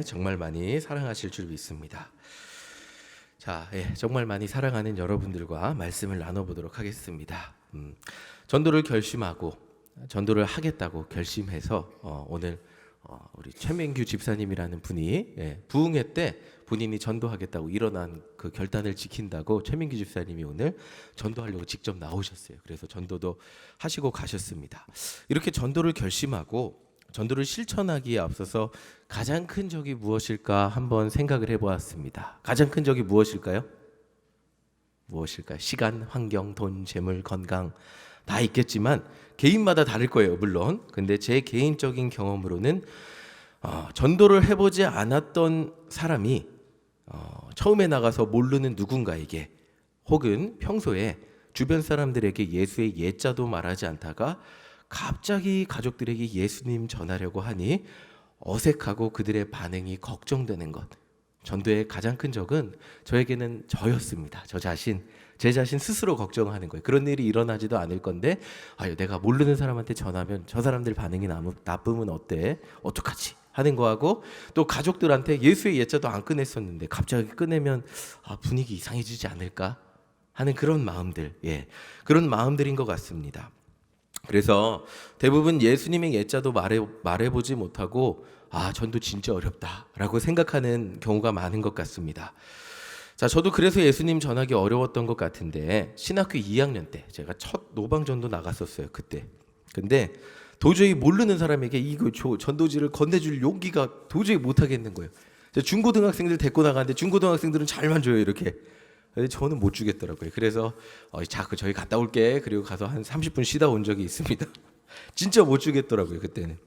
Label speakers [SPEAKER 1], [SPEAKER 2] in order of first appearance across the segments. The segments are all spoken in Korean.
[SPEAKER 1] 정말 많이 사랑하실 줄 믿습니다. 자, 정말 많이 사랑하는 여러분들과 말씀을 나눠보도록 하겠습니다. 전도를 결심하고 전도를 하겠다고 결심해서 오늘 우리 최명규 집사님이라는 분이 부흥회 때 본인이 전도하겠다고 일어난 그 결단을 지킨다고 최명규 집사님이 오늘 전도하려고 직접 나오셨어요. 그래서 전도도 하시고 가셨습니다. 이렇게 전도를 결심하고 전도를 실천하기에 앞서서 가장 큰 적이 무엇일까 한번 생각을 해보았습니다. 가장 큰 적이 무엇일까요? 무엇일까요? 시간, 환경, 돈, 재물, 건강 다 있겠지만 개인마다 다를 거예요, 물론. 근데 제 개인적인 경험으로는 전도를 해보지 않았던 사람이 처음에 나가서 모르는 누군가에게 혹은 평소에 주변 사람들에게 예수의 예자도 말하지 않다가 갑자기 가족들에게 예수님 전하려고 하니 어색하고 그들의 반응이 걱정되는 것. 전도의 가장 큰 적은 저에게는 저였습니다. 제 자신 스스로 걱정하는 거예요. 그런 일이 일어나지도 않을 건데 내가 모르는 사람한테 전하면 저 사람들 반응이 나쁘면 어때? 어떡하지? 하는 거하고 또 가족들한테 예수의 예자도 안 꺼냈었는데 갑자기 꺼내면 분위기 이상해지지 않을까? 하는 그런 마음들, 그런 마음들인 것 같습니다. 그래서 대부분 예수님의 예자도 말해보지 못하고 전도 진짜 어렵다라고 생각하는 경우가 많은 것 같습니다. 자, 저도 그래서 예수님 전하기 어려웠던 것 같은데 신학교 2학년 때 제가 첫 노방전도 나갔었어요, 그때. 근데 도저히 모르는 사람에게 이거 전도지를 건네줄 용기가 도저히 못 하겠는 거예요. 중고등학생들 데리고 나가는데 중고등학생들은 잘만 줘요, 이렇게. 근데 저는 못 주겠더라고요. 그래서 저희 갔다 올게. 그리고 가서 한 30분 쉬다 온 적이 있습니다. 진짜 못 주겠더라고요, 그때는.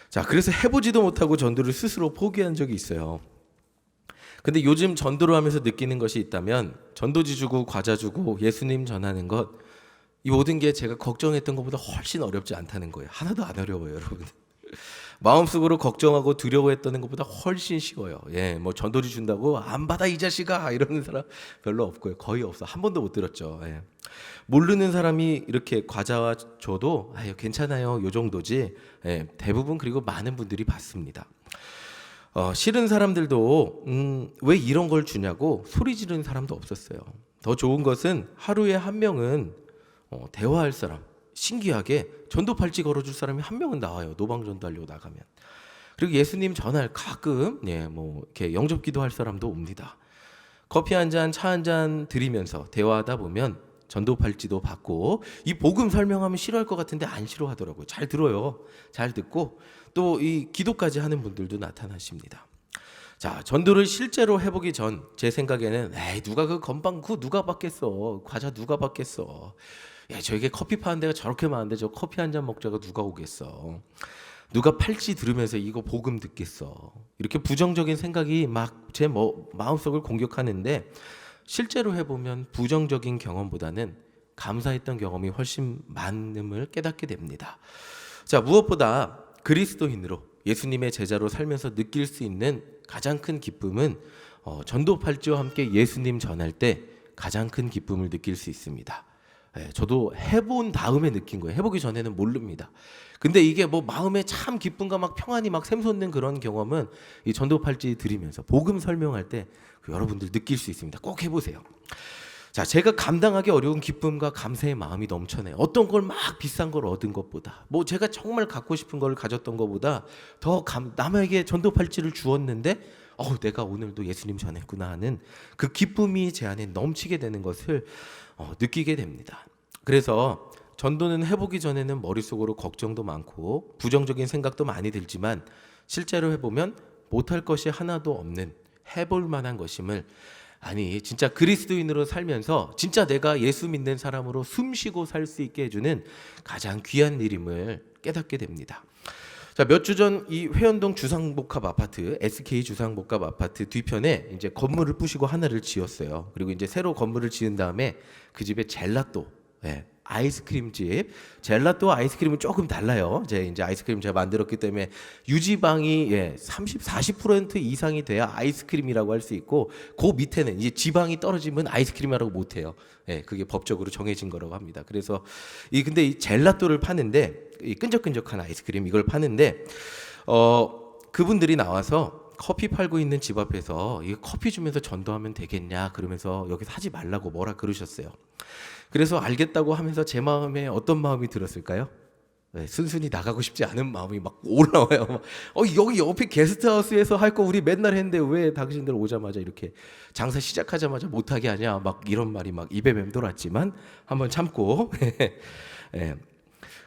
[SPEAKER 1] 자, 그래서 해보지도 못하고 전도를 스스로 포기한 적이 있어요. 근데 요즘 전도를 하면서 느끼는 것이 있다면 전도지 주고 과자 주고 예수님 전하는 것, 이 모든 게 제가 걱정했던 것보다 훨씬 어렵지 않다는 거예요. 하나도 안 어려워요, 여러분. 마음속으로 걱정하고 두려워했던 것보다 훨씬 쉬워요. 뭐 전도지 준다고 안 받아 이 자식아 이러는 사람 별로 없고요. 거의 없어. 한 번도 못 들었죠. 모르는 사람이 이렇게 과자와 줘도 괜찮아요, 요 정도지. 대부분 그리고 많은 분들이 받습니다. 싫은 사람들도 왜 이런 걸 주냐고 소리 지르는 사람도 없었어요. 더 좋은 것은 하루에 한 명은 대화할 사람, 신기하게 전도 팔찌 걸어줄 사람이 한 명은 나와요. 노방전도 하려고 나가면. 그리고 예수님 전할 가끔 이렇게 영접 기도할 사람도 옵니다. 커피 한 잔, 차 한 잔 드리면서 대화하다 보면 전도 팔찌도 받고, 이 복음 설명하면 싫어할 것 같은데 안 싫어하더라고요. 잘 들어요. 잘 듣고 또 이 기도까지 하는 분들도 나타나십니다. 자, 전도를 실제로 해보기 전 제 생각에는 누가 그 건빵 누가 받겠어. 과자 누가 받겠어. 저에게 커피 파는 데가 저렇게 많은데 저 커피 한 잔 먹자가 누가 오겠어. 누가 팔찌 들으면서 이거 복음 듣겠어. 이렇게 부정적인 생각이 막 제 마음속을 공격하는데, 실제로 해보면 부정적인 경험보다는 감사했던 경험이 훨씬 많음을 깨닫게 됩니다. 자, 무엇보다 그리스도인으로 예수님의 제자로 살면서 느낄 수 있는 가장 큰 기쁨은 전도 팔찌와 함께 예수님 전할 때 가장 큰 기쁨을 느낄 수 있습니다. 저도 해본 다음에 느낀 거예요. 해보기 전에는 모릅니다. 근데 이게 마음에 참 기쁨과 막 평안이 막 샘솟는 그런 경험은 이 전도 팔찌 드리면서 복음 설명할 때 여러분들 느낄 수 있습니다. 꼭 해보세요. 자, 제가 감당하기 어려운 기쁨과 감사의 마음이 넘쳐나요. 어떤 걸 막 비싼 걸 얻은 것보다, 제가 정말 갖고 싶은 걸 가졌던 것보다 더 남에게 전도 팔찌를 주었는데 내가 오늘도 예수님 전했구나 하는 그 기쁨이 제 안에 넘치게 되는 것을 느끼게 됩니다. 그래서 전도는 해보기 전에는 머릿속으로 걱정도 많고 부정적인 생각도 많이 들지만 실제로 해보면 못할 것이 하나도 없는, 해볼 만한 것임을, 진짜 그리스도인으로 살면서 진짜 내가 예수 믿는 사람으로 숨쉬고 살 수 있게 해주는 가장 귀한 일임을 깨닫게 됩니다. 자, 몇 주 전 이 회원동 주상복합 아파트, SK 주상복합 아파트 뒤편에 이제 건물을 부시고 하나를 지었어요. 그리고 이제 새로 건물을 지은 다음에 그 집에 젤라또, 아이스크림 집, 젤라또 아이스크림은 조금 달라요. 이제 아이스크림 제가 만들었기 때문에 유지방이 40% 이상이 돼야 아이스크림이라고 할 수 있고, 그 밑에는 이제 지방이 떨어지면 아이스크림이라고 못 해요. 그게 법적으로 정해진 거라고 합니다. 그래서 근데 이 젤라또를 파는데, 이 끈적끈적한 아이스크림 이걸 파는데 그분들이 나와서 커피 팔고 있는 집 앞에서 이 커피 주면서 전도하면 되겠냐 그러면서 여기서 하지 말라고 뭐라 그러셨어요. 그래서 알겠다고 하면서 제 마음에 어떤 마음이 들었을까요? 네, 순순히 나가고 싶지 않은 마음이 막 올라와요. 여기 옆에 게스트하우스에서 할 거 우리 맨날 했는데 왜 당신들 오자마자 이렇게 장사 시작하자마자 못하게 하냐 막 이런 말이 막 입에 맴돌았지만 한번 참고 예,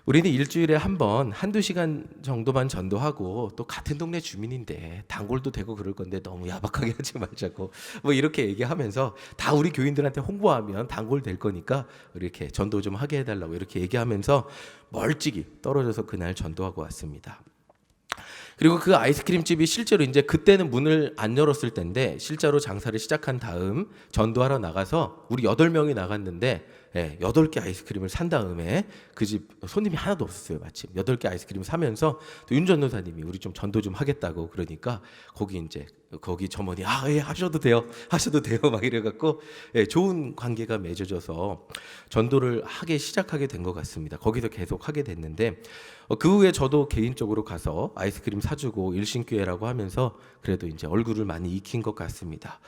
[SPEAKER 1] 우리는 일주일에 한 번, 한두 시간 정도만 전도하고 또 같은 동네 주민인데 단골도 되고 그럴 건데 너무 야박하게 하지 말자고 뭐 이렇게 얘기하면서 다 우리 교인들한테 홍보하면 단골 될 거니까 이렇게 전도 좀 하게 해달라고 이렇게 얘기하면서 멀찍이 떨어져서 그날 전도하고 왔습니다. 그리고 그 아이스크림 집이 실제로 이제 그때는 문을 안 열었을 때인데 실제로 장사를 시작한 다음 전도하러 나가서 우리 8명이 나갔는데 8개 아이스크림을 산 다음에 그 집 손님이 하나도 없었어요. 마침 8개 아이스크림 사면서 또 윤 전도사님이 우리 좀 전도 좀 하겠다고 그러니까 거기 점원이 예, 하셔도 돼요 막 이래갖고 좋은 관계가 맺어져서 전도를 시작하게 된 것 같습니다. 거기서 계속 하게 됐는데 그 후에 저도 개인적으로 가서 아이스크림 사주고 일신교회라고 하면서 그래도 이제 얼굴을 많이 익힌 것 같습니다.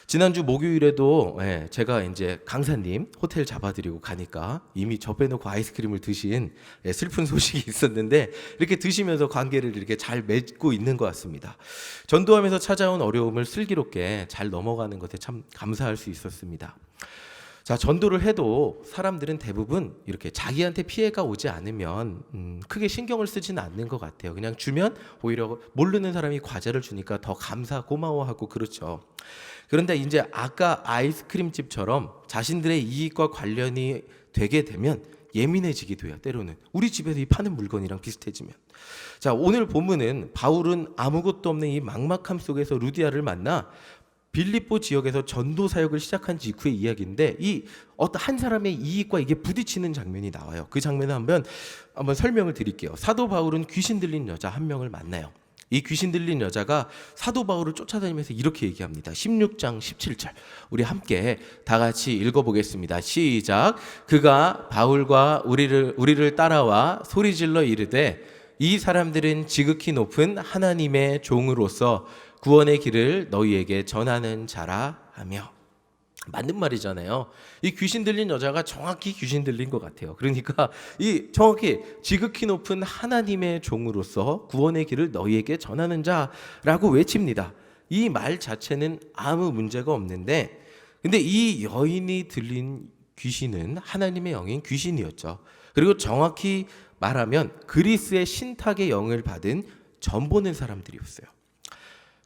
[SPEAKER 1] 지난주 목요일에도 제가 이제 강사님 호텔 잡아드리고 가니까 이미 저 빼놓고 아이스크림을 드신 슬픈 소식이 있었는데 이렇게 드시면서 관계를 이렇게 잘 맺고 있는 것 같습니다. 전도하면서 찾아온 어려움을 슬기롭게 잘 넘어가는 것에 참 감사할 수 있었습니다. 자, 전도를 해도 사람들은 대부분 이렇게 자기한테 피해가 오지 않으면 크게 신경을 쓰지는 않는 것 같아요. 그냥 주면 오히려 모르는 사람이 과자를 주니까 더 고마워하고 그렇죠. 그런데 이제 아까 아이스크림집처럼 자신들의 이익과 관련이 되게 되면 예민해지기도 해요. 때로는 우리 집에서 이 파는 물건이랑 비슷해지면. 자, 오늘 본문은 바울은 아무것도 없는 이 막막함 속에서 루디아를 만나 빌립보 지역에서 전도 사역을 시작한 직후의 이야기인데 이 어떤 한 사람의 이익과 이게 부딪히는 장면이 나와요. 그 장면을 한번 설명을 드릴게요. 사도 바울은 귀신 들린 여자 한 명을 만나요. 이 귀신 들린 여자가 사도 바울을 쫓아다니면서 이렇게 얘기합니다. 16장 17절 우리 함께 다 같이 읽어보겠습니다. 시작. 그가 바울과 우리를 따라와 소리질러 이르되 이 사람들은 지극히 높은 하나님의 종으로서 구원의 길을 너희에게 전하는 자라 하며. 맞는 말이잖아요. 이 귀신 들린 여자가 정확히 귀신 들린 것 같아요. 그러니까 이 정확히 지극히 높은 하나님의 종으로서 구원의 길을 너희에게 전하는 자라고 외칩니다. 이 말 자체는 아무 문제가 없는데 근데 이 여인이 들린 귀신은 하나님의 영인 귀신이었죠. 그리고 정확히 말하면 그리스의 신탁의 영을 받은 점 보는 사람들이었어요.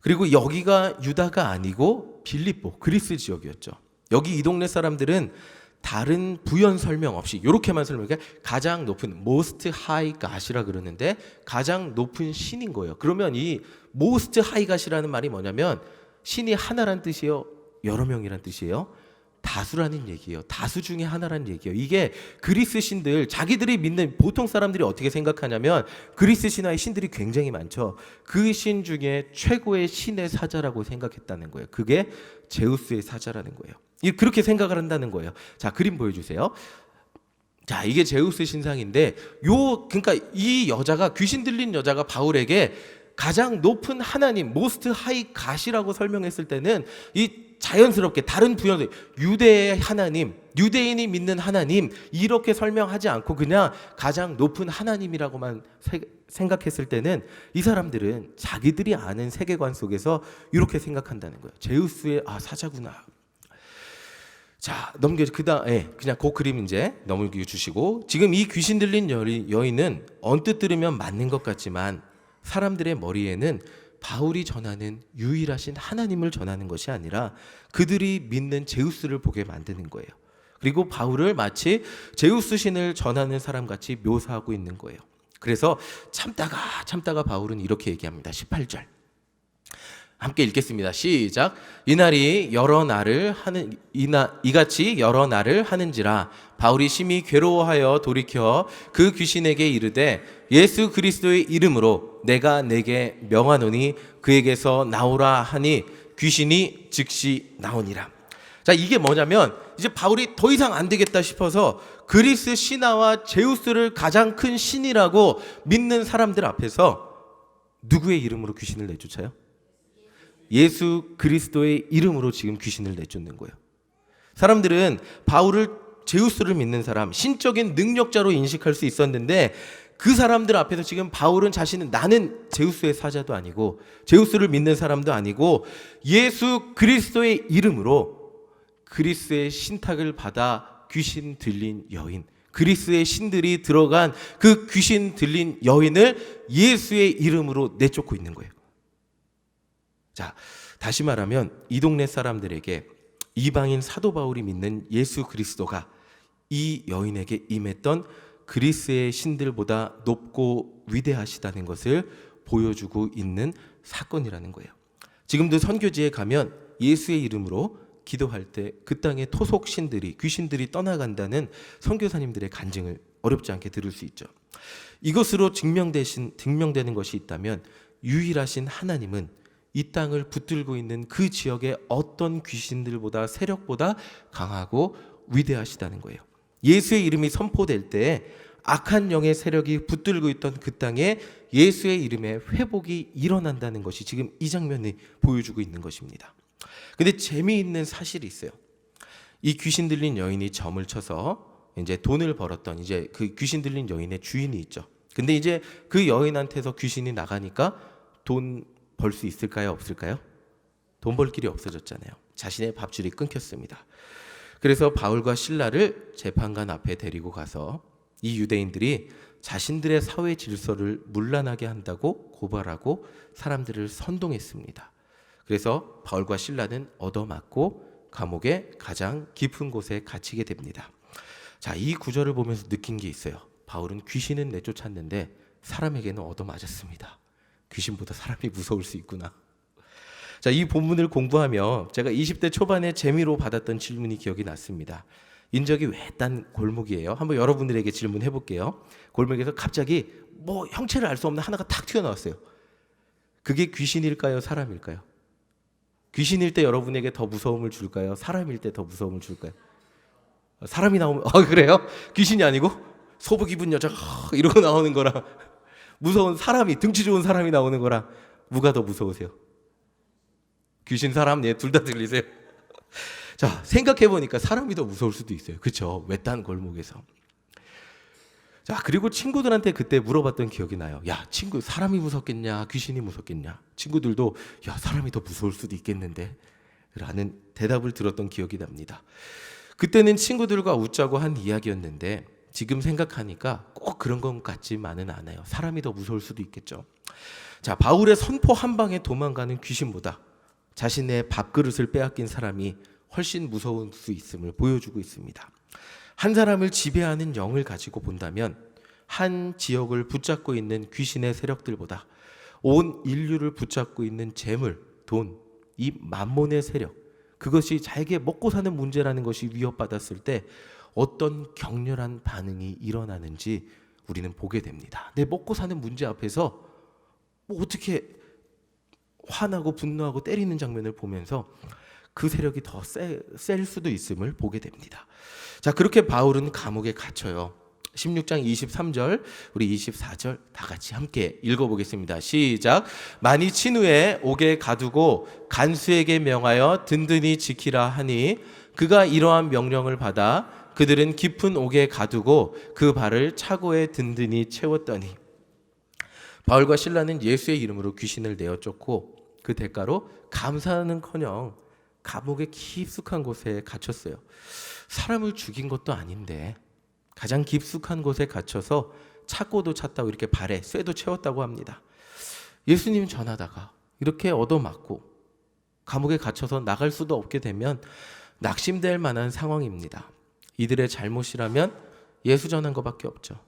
[SPEAKER 1] 그리고 여기가 유다가 아니고 빌립보 그리스 지역이었죠. 여기 이 동네 사람들은 다른 부연 설명 없이 이렇게만 설명해 가장 높은 most high god이라 그러는데 가장 높은 신인 거예요. 그러면 이 most high god이라는 말이 뭐냐면 신이 하나란 뜻이에요, 여러 명이란 뜻이에요, 다수라는 얘기예요. 다수 중에 하나라는 얘기예요. 이게 그리스 신들 자기들이 믿는 보통 사람들이 어떻게 생각하냐면 그리스 신화의 신들이 굉장히 많죠. 그 신 중에 최고의 신의 사자라고 생각했다는 거예요. 그게 제우스의 사자라는 거예요. 그렇게 생각을 한다는 거예요. 자, 그림 보여주세요. 자, 이게 제우스 신상인데 그러니까 이 여자가 귀신 들린 여자가 바울에게 가장 높은 하나님, most high god이라고 설명했을 때는 이 자연스럽게 다른 부연 유대의 하나님, 유대인이 믿는 하나님 이렇게 설명하지 않고 그냥 가장 높은 하나님이라고만 생각했을 때는 이 사람들은 자기들이 아는 세계관 속에서 이렇게 생각한다는 거예요. 제우스의 사자구나. 자, 그냥 그 그림 이제 넘겨주시고 지금 이 귀신 들린 여인은 언뜻 들으면 맞는 것 같지만 사람들의 머리에는 바울이 전하는 유일하신 하나님을 전하는 것이 아니라 그들이 믿는 제우스를 보게 만드는 거예요. 그리고 바울을 마치 제우스 신을 전하는 사람같이 묘사하고 있는 거예요. 그래서 참다가 바울은 이렇게 얘기합니다. 18절 함께 읽겠습니다. 시작. 이같이 여러 날을 하는지라 바울이 심히 괴로워하여 돌이켜 그 귀신에게 이르되 예수 그리스도의 이름으로 내가 내게 명하노니 그에게서 나오라 하니 귀신이 즉시 나오니라. 자, 이게 뭐냐면 이제 바울이 더 이상 안 되겠다 싶어서 그리스 신화와 제우스를 가장 큰 신이라고 믿는 사람들 앞에서 누구의 이름으로 귀신을 내쫓아요? 예수 그리스도의 이름으로 지금 귀신을 내쫓는 거예요. 사람들은 바울을, 제우스를 믿는 사람, 신적인 능력자로 인식할 수 있었는데 그 사람들 앞에서 지금 바울은 자신은, 나는 제우스의 사자도 아니고 제우스를 믿는 사람도 아니고 예수 그리스도의 이름으로 그리스의 신탁을 받아 귀신 들린 여인, 그리스의 신들이 들어간 그 귀신 들린 여인을 예수의 이름으로 내쫓고 있는 거예요. 자, 다시 말하면 이 동네 사람들에게 이방인 사도 바울이 믿는 예수 그리스도가 이 여인에게 임했던 그리스의 신들보다 높고 위대하시다는 것을 보여주고 있는 사건이라는 거예요. 지금도 선교지에 가면 예수의 이름으로 기도할 때 그 땅의 토속 신들이, 귀신들이 떠나간다는 선교사님들의 간증을 어렵지 않게 들을 수 있죠. 이것으로 증명되는 것이 있다면 유일하신 하나님은 이 땅을 붙들고 있는 그 지역의 어떤 귀신들보다, 세력보다 강하고 위대하시다는 거예요. 예수의 이름이 선포될 때 악한 영의 세력이 붙들고 있던 그 땅에 예수의 이름에 회복이 일어난다는 것이 지금 이 장면이 보여주고 있는 것입니다. 근데 재미있는 사실이 있어요. 이 귀신 들린 여인이 점을 쳐서 이제 돈을 벌었던, 이제 그 귀신 들린 여인의 주인이 있죠. 근데 이제 그 여인한테서 귀신이 나가니까 돈 벌 수 있을까요? 없을까요? 돈 벌 길이 없어졌잖아요. 자신의 밥줄이 끊겼습니다. 그래서 바울과 실라를 재판관 앞에 데리고 가서 이 유대인들이 자신들의 사회 질서를 문란하게 한다고 고발하고 사람들을 선동했습니다. 그래서 바울과 실라는 얻어맞고 감옥의 가장 깊은 곳에 갇히게 됩니다. 자, 이 구절을 보면서 느낀 게 있어요. 바울은 귀신은 내쫓았는데 사람에게는 얻어맞았습니다. 귀신보다 사람이 무서울 수 있구나. 자, 이 본문을 공부하며 제가 20대 초반에 재미로 받았던 질문이 기억이 났습니다. 인적이 외딴 골목이에요. 한번 여러분들에게 질문해 볼게요. 골목에서 갑자기 뭐 형체를 알 수 없는 하나가 탁 튀어나왔어요. 그게 귀신일까요? 사람일까요? 귀신일 때 여러분에게 더 무서움을 줄까요? 사람일 때 더 무서움을 줄까요? 사람이 나오면 그래요? 귀신이 아니고 소복 입은 여자가 이러고 나오는 거랑 무서운 사람이, 등치 좋은 사람이 나오는 거랑 뭐가 더 무서우세요? 귀신, 사람, 둘 다 들리세요? 자, 생각해 보니까 사람이 더 무서울 수도 있어요. 그렇죠? 외딴 골목에서. 자, 그리고 친구들한테 그때 물어봤던 기억이 나요. 야, 친구, 사람이 무섭겠냐, 귀신이 무섭겠냐? 친구들도 야, 사람이 더 무서울 수도 있겠는데 라는 대답을 들었던 기억이 납니다. 그때는 친구들과 웃자고 한 이야기였는데 지금 생각하니까 꼭 그런 것 같지만은 않아요. 사람이 더 무서울 수도 있겠죠. 자, 바울의 선포 한 방에 도망가는 귀신보다 자신의 밥그릇을 빼앗긴 사람이 훨씬 무서울 수 있음을 보여주고 있습니다. 한 사람을 지배하는 영을 가지고 본다면 한 지역을 붙잡고 있는 귀신의 세력들보다 온 인류를 붙잡고 있는 재물, 돈, 이 만몬의 세력, 그것이 자기에게 먹고 사는 문제라는 것이 위협받았을 때 어떤 격렬한 반응이 일어나는지 우리는 보게 됩니다. 내 먹고 사는 문제 앞에서 뭐 어떻게 화나고 분노하고 때리는 장면을 보면서 그 세력이 더 셀 수도 있음을 보게 됩니다. 자, 그렇게 바울은 감옥에 갇혀요. 16장 23절, 우리 24절 다 같이 함께 읽어보겠습니다. 시작. 많이 친 후에 옥에 가두고 간수에게 명하여 든든히 지키라 하니 그가 이러한 명령을 받아 그들은 깊은 옥에 가두고 그 발을 차고에 든든히 채웠더니, 바울과 실라는 예수의 이름으로 귀신을 내어 쫓고 그 대가로 감사하는커녕 감옥의 깊숙한 곳에 갇혔어요. 사람을 죽인 것도 아닌데 가장 깊숙한 곳에 갇혀서 찾고도 찾다고 이렇게 발에 쇠도 채웠다고 합니다. 예수님 전하다가 이렇게 얻어맞고 감옥에 갇혀서 나갈 수도 없게 되면 낙심될 만한 상황입니다. 이들의 잘못이라면 예수 전한 것밖에 없죠.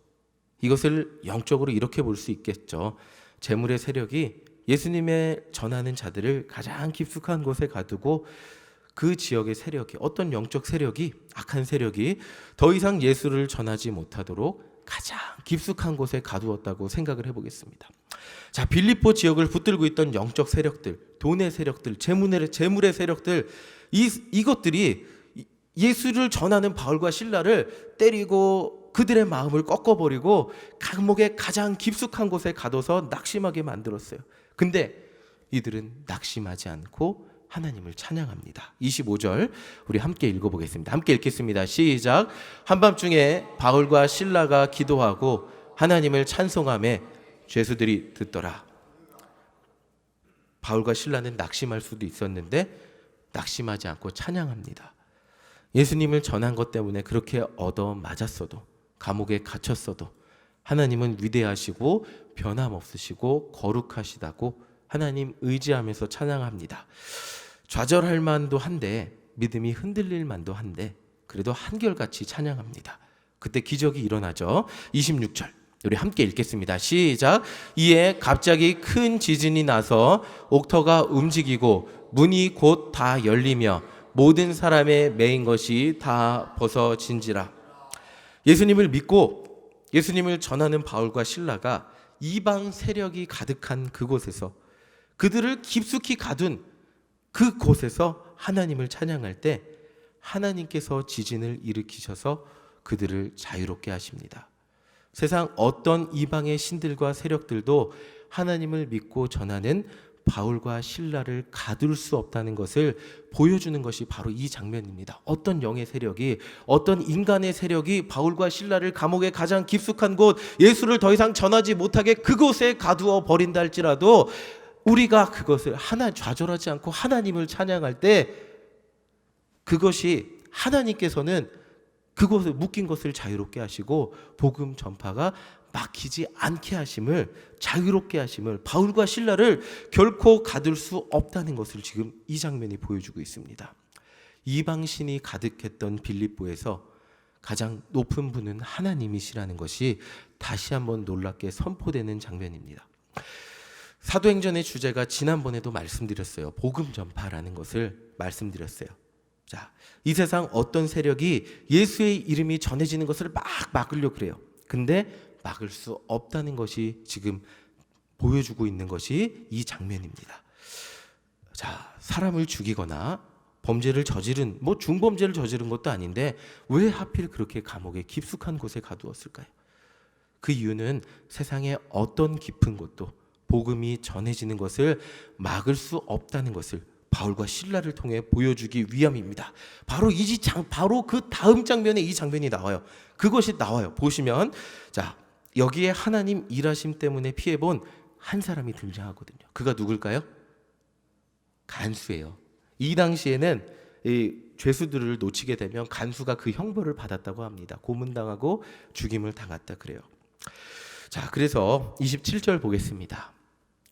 [SPEAKER 1] 이것을 영적으로 이렇게 볼 수 있겠죠. 재물의 세력이 예수님의 전하는 자들을 가장 깊숙한 곳에 가두고 그 지역의 세력이, 어떤 영적 세력이, 악한 세력이 더 이상 예수를 전하지 못하도록 가장 깊숙한 곳에 가두었다고 생각을 해보겠습니다. 자, 빌립보 지역을 붙들고 있던 영적 세력들, 돈의 세력들, 재물의 세력들, 이것들이 예수를 전하는 바울과 실라를 때리고 그들의 마음을 꺾어버리고 감옥의 가장 깊숙한 곳에 가둬서 낙심하게 만들었어요. 근데 이들은 낙심하지 않고 하나님을 찬양합니다. 25절 우리 함께 읽어보겠습니다. 함께 읽겠습니다. 시작. 한밤중에 바울과 실라가 기도하고 하나님을 찬송하며 죄수들이 듣더라. 바울과 실라는 낙심할 수도 있었는데 낙심하지 않고 찬양합니다. 예수님을 전한 것 때문에 그렇게 얻어맞았어도, 감옥에 갇혔어도 하나님은 위대하시고 변함없으시고 거룩하시다고 하나님 의지하면서 찬양합니다. 좌절할 만도 한데, 믿음이 흔들릴 만도 한데 그래도 한결같이 찬양합니다. 그때 기적이 일어나죠. 26절 우리 함께 읽겠습니다. 시작. 이에 갑자기 큰 지진이 나서 옥터가 움직이고 문이 곧 다 열리며 모든 사람의 매인 것이 다 벗어진지라. 예수님을 믿고 예수님을 전하는 바울과 실라가 이방 세력이 가득한 그곳에서, 그들을 깊숙이 가둔 그곳에서 하나님을 찬양할 때 하나님께서 지진을 일으키셔서 그들을 자유롭게 하십니다. 세상 어떤 이방의 신들과 세력들도 하나님을 믿고 전하는 바울과 실라를 가둘 수 없다는 것을 보여주는 것이 바로 이 장면입니다. 어떤 영의 세력이, 어떤 인간의 세력이 바울과 실라를 감옥의 가장 깊숙한 곳, 예수를 더 이상 전하지 못하게 그곳에 가두어 버린다 할지라도 우리가 그것을 좌절하지 않고 하나님을 찬양할 때 그것이 하나님께서는 그곳에 묶인 것을 자유롭게 하시고 복음 전파가 막히지 않게 하심을, 자유롭게 하심을, 바울과 실라를 결코 가둘 수 없다는 것을 지금 이 장면이 보여주고 있습니다. 이방신이 가득했던 빌립보에서 가장 높은 분은 하나님이시라는 것이 다시 한번 놀랍게 선포되는 장면입니다. 사도행전의 주제가 지난번에도 말씀드렸어요. 복음 전파라는 것을 말씀드렸어요. 자, 이 세상 어떤 세력이 예수의 이름이 전해지는 것을 막 막으려고 그래요. 근데 막을 수 없다는 것이 지금 보여주고 있는 것이 이 장면입니다. 자, 사람을 죽이거나 범죄를 저지른, 중범죄를 저지른 것도 아닌데 왜 하필 그렇게 감옥의 깊숙한 곳에 가두었을까요? 그 이유는 세상의 어떤 깊은 곳도 복음이 전해지는 것을 막을 수 없다는 것을 바울과 실라를 통해 보여주기 위함입니다. 바로 그 다음 장면에 이 장면이 나와요. 그것이 나와요. 보시면, 자, 여기에 하나님 일하심 때문에 피해본 한 사람이 등장하거든요. 그가 누굴까요? 간수예요. 이 당시에는 이 죄수들을 놓치게 되면 간수가 그 형벌을 받았다고 합니다. 고문당하고 죽임을 당했다 그래요. 자, 그래서 27절 보겠습니다.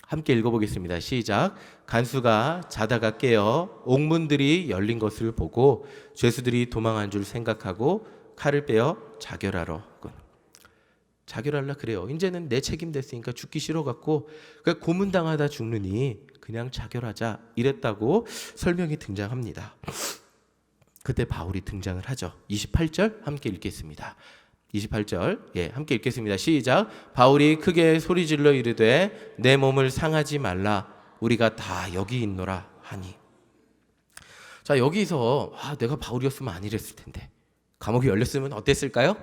[SPEAKER 1] 함께 읽어보겠습니다. 시작. 간수가 자다가 깨어 옥문들이 열린 것을 보고 죄수들이 도망한 줄 생각하고 칼을 빼어 자결하러. 자결하려 그래요. 이제는 내 책임 됐으니까 죽기 싫어갖고 고문당하다 죽느니 그냥 자결하자 이랬다고 설명이 등장합니다. 그때 바울이 등장을 하죠. 28절 함께 읽겠습니다. 28절 함께 읽겠습니다. 시작. 바울이 크게 소리질러 이르되 내 몸을 상하지 말라 우리가 다 여기 있노라 하니. 자, 여기서 내가 바울이었으면 안 이랬을 텐데, 감옥이 열렸으면 어땠을까요?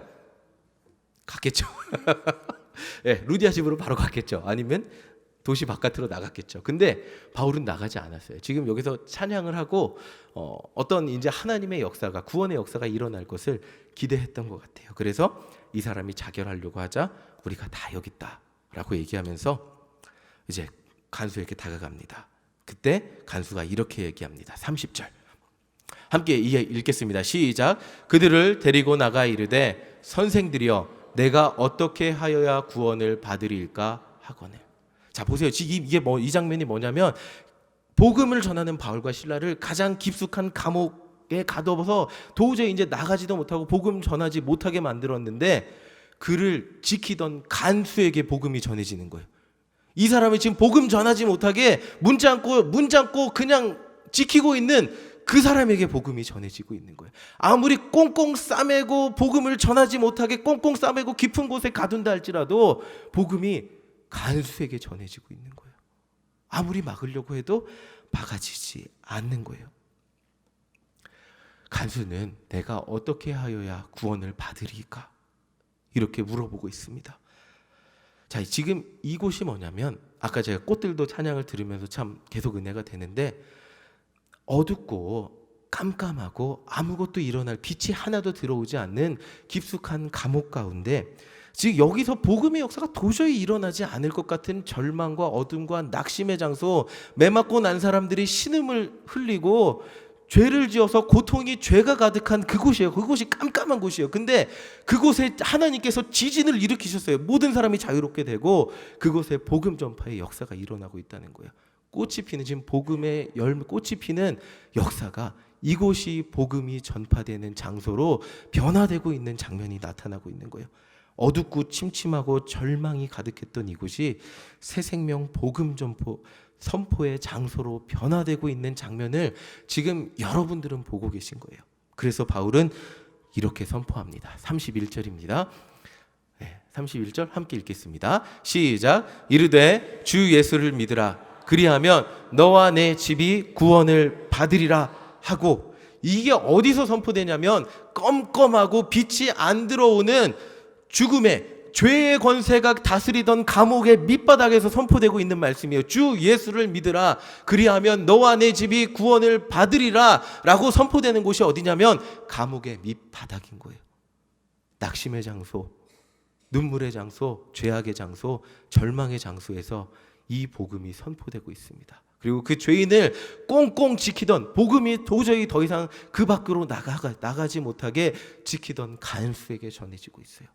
[SPEAKER 1] 갔겠죠. 루디아 집으로 바로 갔겠죠. 아니면 도시 바깥으로 나갔겠죠. 근데 바울은 나가지 않았어요. 지금 여기서 찬양을 하고 어떤 이제 하나님의 역사가, 구원의 역사가 일어날 것을 기대했던 것 같아요. 그래서 이 사람이 자결하려고 하자 우리가 다 여기 있다라고 얘기하면서 이제 간수에게 다가갑니다. 그때 간수가 이렇게 얘기합니다. 30절 함께 읽겠습니다. 시작. 그들을 데리고 나가 이르되 선생들이여 내가 어떻게 하여야 구원을 받으리일까 하거늘. 자, 보세요. 이게 이 장면이 뭐냐면 복음을 전하는 바울과 실라를 가장 깊숙한 감옥에 가둬서 도저히 이제 나가지도 못하고 복음 전하지 못하게 만들었는데 그를 지키던 간수에게 복음이 전해지는 거예요. 이 사람이 지금 복음 전하지 못하게 문 잠고 그냥 지키고 있는 그 사람에게 복음이 전해지고 있는 거예요. 아무리 꽁꽁 싸매고 복음을 전하지 못하게 꽁꽁 싸매고 깊은 곳에 가둔다 할지라도 복음이 간수에게 전해지고 있는 거예요. 아무리 막으려고 해도 막아지지 않는 거예요. 간수는 내가 어떻게 하여야 구원을 받으리까? 이렇게 물어보고 있습니다. 자, 지금 이곳이 뭐냐면 아까 제가 꽃들도 찬양을 들으면서 참 계속 은혜가 되는데 어둡고 깜깜하고 아무것도 일어날 빛이 하나도 들어오지 않는 깊숙한 감옥 가운데 지금 여기서 복음의 역사가 도저히 일어나지 않을 것 같은 절망과 어둠과 낙심의 장소, 매맞고 난 사람들이 신음을 흘리고 죄를 지어서 고통이 죄가 가득한 그곳이에요. 그곳이 깜깜한 곳이에요. 근데 그곳에 하나님께서 지진을 일으키셨어요. 모든 사람이 자유롭게 되고 그곳에 복음 전파의 역사가 일어나고 있다는 거예요. 꽃이 피는, 지금 복음의 열매, 꽃이 피는 역사가 이곳이 복음이 전파되는 장소로 변화되고 있는 장면이 나타나고 있는 거예요. 어둡고 침침하고 절망이 가득했던 이곳이 새 생명 복음 선포의 장소로 변화되고 있는 장면을 지금 여러분들은 보고 계신 거예요. 그래서 바울은 이렇게 선포합니다. 31절입니다. 31절 함께 읽겠습니다. 시작. 이르되 주 예수를 믿으라. 그리하면 너와 내 집이 구원을 받으리라 하고, 이게 어디서 선포되냐면 껌껌하고 빛이 안 들어오는 죽음의 죄의 권세가 다스리던 감옥의 밑바닥에서 선포되고 있는 말씀이에요. 주 예수를 믿으라. 그리하면 너와 내 집이 구원을 받으리라 라고 선포되는 곳이 어디냐면 감옥의 밑바닥인 거예요. 낙심의 장소, 눈물의 장소, 죄악의 장소, 절망의 장소에서 이 복음이 선포되고 있습니다. 그리고 그 죄인을 꽁꽁 지키던, 복음이 도저히 더 이상 그 밖으로 나가지 못하게 지키던 간수에게 전해지고 있어요.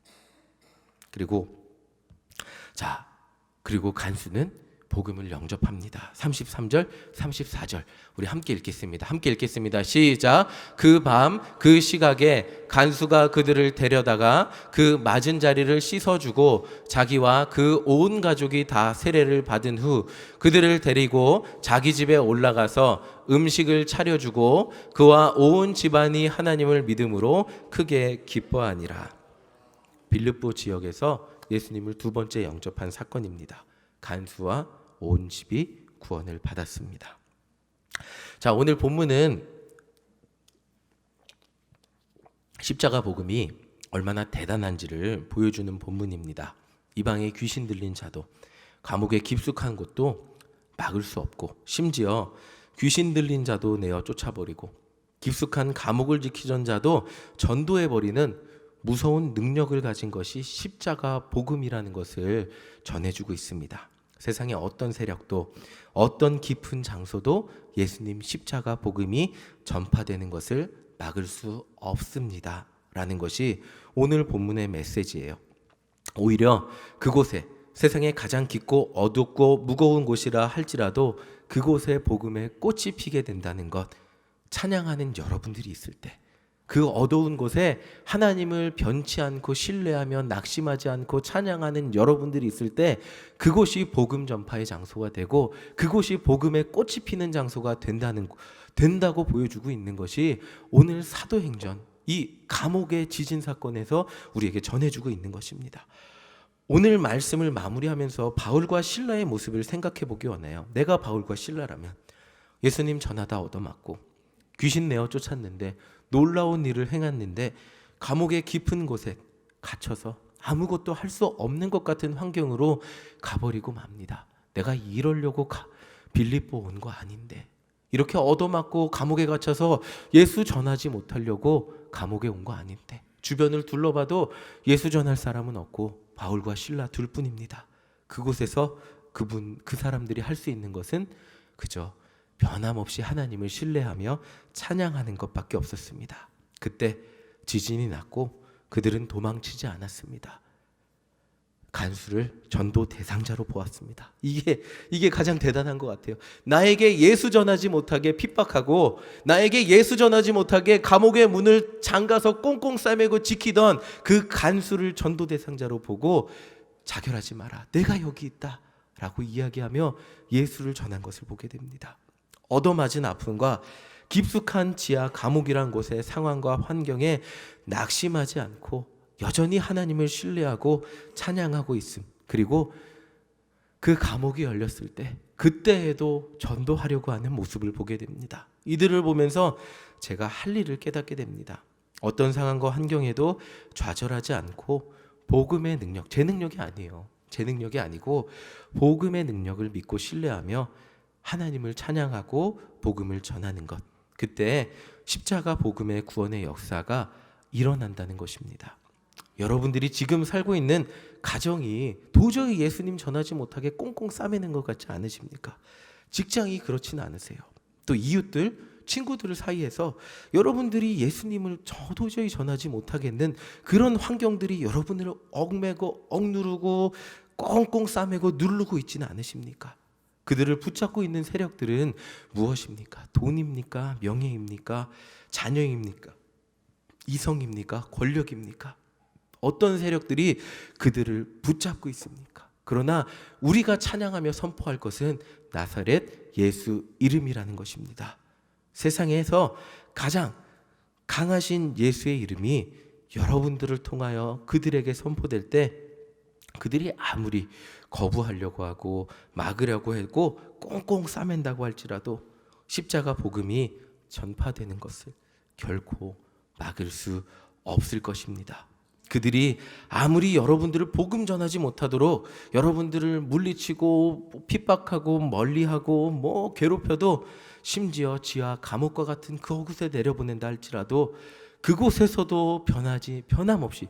[SPEAKER 1] 그리고 간수는 복음을 영접합니다. 33절, 34절 우리 함께 읽겠습니다. 함께 읽겠습니다. 시작. 그 밤 그 시각에 간수가 그들을 데려다가 그 맞은 자리를 씻어주고 자기와 그 온 가족이 다 세례를 받은 후 그들을 데리고 자기 집에 올라가서 음식을 차려주고 그와 온 집안이 하나님을 믿음으로 크게 기뻐하니라. 빌립보 지역에서 예수님을 두 번째 영접한 사건입니다. 간수와 온 집이 구원을 받았습니다. 자, 오늘 본문은 십자가 복음이 얼마나 대단한지를 보여주는 본문입니다. 이방의 귀신 들린 자도, 감옥의 깊숙한 곳도 막을 수 없고, 심지어 귀신 들린 자도 내어 쫓아버리고 깊숙한 감옥을 지키던 자도 전도해버리는 무서운 능력을 가진 것이 십자가 복음이라는 것을 전해주고 있습니다. 세상의 어떤 세력도 어떤 깊은 장소도 예수님 십자가 복음이 전파되는 것을 막을 수 없습니다 라는 것이 오늘 본문의 메시지예요. 오히려 그곳에, 세상의 가장 깊고 어둡고 무거운 곳이라 할지라도 그곳에 복음의 꽃이 피게 된다는 것, 찬양하는 여러분들이 있을 때, 그 어두운 곳에 하나님을 변치 않고 신뢰하며 낙심하지 않고 찬양하는 여러분들이 있을 때 그곳이 복음 전파의 장소가 되고 그곳이 복음의 꽃이 피는 장소가 된다고 보여주고 있는 것이 오늘 사도행전, 이 감옥의 지진 사건에서 우리에게 전해주고 있는 것입니다. 오늘 말씀을 마무리하면서 바울과 실라의 모습을 생각해 보기 원해요. 내가 바울과 실라라면 예수님 전하다 얻어맞고 귀신 내어 쫓았는데 놀라운 일을 행했는데 감옥의 깊은 곳에 갇혀서 아무것도 할 수 없는 것 같은 환경으로 가버리고 맙니다. 내가 이러려고 빌립보 온 거 아닌데, 이렇게 얻어맞고 감옥에 갇혀서 예수 전하지 못하려고 감옥에 온 거 아닌데, 주변을 둘러봐도 예수 전할 사람은 없고 바울과 실라 둘뿐입니다. 그곳에서 그 사람들이 할 수 있는 것은 그저 변함없이 하나님을 신뢰하며 찬양하는 것밖에 없었습니다. 그때 지진이 났고 그들은 도망치지 않았습니다. 간수를 전도 대상자로 보았습니다. 이게 가장 대단한 것 같아요. 나에게 예수 전하지 못하게 핍박하고 나에게 예수 전하지 못하게 감옥의 문을 잠가서 꽁꽁 싸매고 지키던 그 간수를 전도 대상자로 보고 자결하지 마라, 내가 여기 있다 라고 이야기하며 예수를 전한 것을 보게 됩니다. 얻어맞은 아픔과 깊숙한 지하 감옥이란 곳의 상황과 환경에 낙심하지 않고 여전히 하나님을 신뢰하고 찬양하고 있음. 그리고 그 감옥이 열렸을 때 그때에도 전도하려고 하는 모습을 보게 됩니다. 이들을 보면서 제가 할 일을 깨닫게 됩니다. 어떤 상황과 환경에도 좌절하지 않고 복음의 능력, 제 능력이 아니에요. 제 능력이 아니고 복음의 능력을 믿고 신뢰하며 하나님을 찬양하고 복음을 전하는 것. 그때 십자가 복음의 구원의 역사가 일어난다는 것입니다. 여러분들이 지금 살고 있는 가정이 도저히 예수님 전하지 못하게 꽁꽁 싸매는 것 같지 않으십니까? 직장이 그렇지는 않으세요. 또 이웃들, 친구들 사이에서 여러분들이 예수님을 도저히 전하지 못하겠는 그런 환경들이 여러분을 얽매고 억누르고 꽁꽁 싸매고 누르고 있지는 않으십니까? 그들을 붙잡고 있는 세력들은 무엇입니까? 돈입니까? 명예입니까? 자녀입니까? 이성입니까? 권력입니까? 어떤 세력들이 그들을 붙잡고 있습니까? 그러나 우리가 찬양하며 선포할 것은 나사렛 예수 이름이라는 것입니다. 세상에서 가장 강하신 예수의 이름이 여러분들을 통하여 그들에게 선포될 때 그들이 아무리 거부하려고 하고 막으려고 하고 꽁꽁 싸맨다고 할지라도 십자가 복음이 전파되는 것을 결코 막을 수 없을 것입니다. 그들이 아무리 여러분들을 복음 전하지 못하도록 여러분들을 물리치고 핍박하고 멀리하고 괴롭혀도 심지어 지하 감옥과 같은 그곳에 내려보낸다 할지라도 그곳에서도 변함없이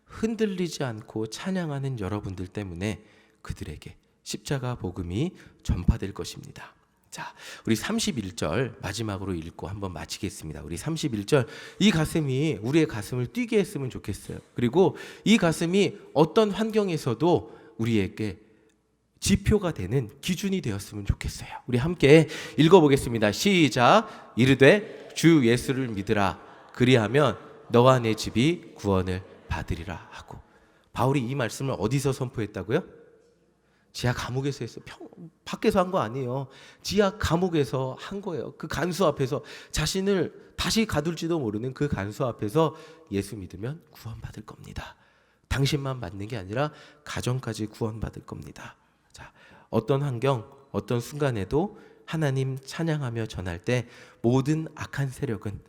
[SPEAKER 1] 흔들리지 않고 찬양하는 여러분들 때문에 그들에게 십자가 복음이 전파될 것입니다. 자, 우리 31절 마지막으로 읽고 한번 마치겠습니다. 우리 31절, 이 가슴이 우리의 가슴을 뛰게 했으면 좋겠어요. 그리고 이 가슴이 어떤 환경에서도 우리에게 지표가 되는 기준이 되었으면 좋겠어요. 우리 함께 읽어보겠습니다. 시작. 이르되 주 예수를 믿으라. 그리하면 너와 내 집이 구원을 받으리라 하고. 바울이 이 말씀을 어디서 선포했다고요? 지하 감옥에서 했어요. 밖에서 한 거 아니에요. 지하 감옥에서 한 거예요. 그 간수 앞에서 자신을 다시 가둘지도 모르는 그 간수 앞에서 예수 믿으면 구원받을 겁니다. 당신만 받는 게 아니라 가정까지 구원받을 겁니다. 자, 어떤 환경, 어떤 순간에도 하나님 찬양하며 전할 때 모든 악한 세력은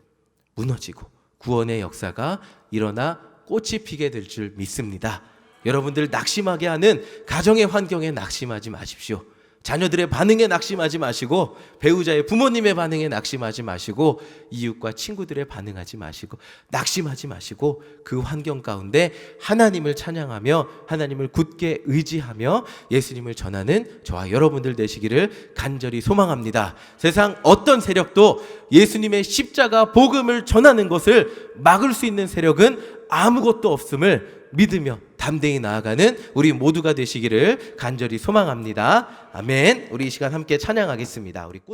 [SPEAKER 1] 무너지고 구원의 역사가 일어나 꽃이 피게 될 줄 믿습니다. 여러분들 낙심하게 하는 가정의 환경에 낙심하지 마십시오. 자녀들의 반응에 낙심하지 마시고 배우자의 부모님의 반응에 낙심하지 마시고 이웃과 친구들의 반응하지 마시고 낙심하지 마시고 그 환경 가운데 하나님을 찬양하며 하나님을 굳게 의지하며 예수님을 전하는 저와 여러분들 되시기를 간절히 소망합니다. 세상 어떤 세력도 예수님의 십자가 복음을 전하는 것을 막을 수 있는 세력은 아무것도 없음을 믿으며 담대히 나아가는 우리 모두가 되시기를 간절히 소망합니다. 아멘. 우리 이 시간 함께 찬양하겠습니다. 우리 꽃